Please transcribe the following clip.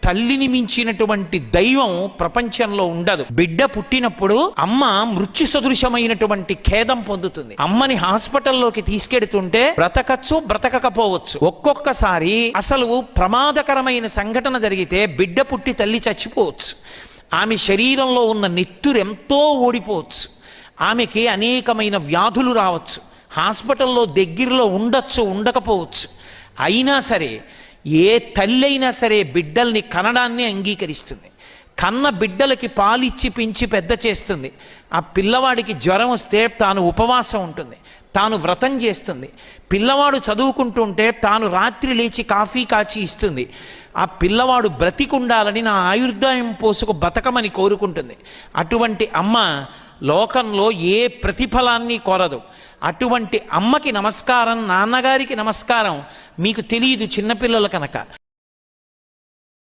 తల్లిని మించినటువంటి దైవం ప్రపంచంలో ఉండదు. బిడ్డ పుట్టినప్పుడు అమ్మ మృత్యు సదృశమైనటువంటి ఖేదం పొందుతుంది. అమ్మని హాస్పిటల్లోకి తీసుకెడుతుంటే బ్రతకచ్చు, బ్రతకకపోవచ్చు. ఒక్కొక్కసారి అసలు ప్రమాదకరమైన సంఘటన జరిగితే బిడ్డ పుట్టి తల్లి చచ్చిపోవచ్చు. ఆమె శరీరంలో ఉన్న నెత్తురెంతో ఓడిపోవచ్చు. ఆమెకి అనేకమైన వ్యాధులు రావచ్చు. హాస్పిటల్లో దగ్గరలో ఉండొచ్చు, ఉండకపోవచ్చు. అయినా సరే ఏ తల్లి అయినా సరే బిడ్డల్ని కనడాన్ని అంగీకరిస్తుంది. కన్న బిడ్డలకి పాలిచ్చి పెంచి పెద్ద చేస్తుంది. ఆ పిల్లవాడికి జ్వరం వస్తే తాను ఉపవాసం ఉంటుంది, తాను వ్రతం చేస్తుంది. పిల్లవాడు చదువుకుంటుంటే తాను రాత్రి లేచి కాఫీ కాచి ఇస్తుంది. ఆ పిల్లవాడు బ్రతికుండాలని నా ఆయుర్దాయం పోసుకు బతకమని కోరుకుంటుంది. అటువంటి అమ్మ లోకంలో ఏ ప్రతిఫలాన్ని కోరదు. అటువంటి అమ్మకి నమస్కారం, నాన్నగారికి నమస్కారం. మీకు తెలియదు చిన్నపిల్లలు కనుక.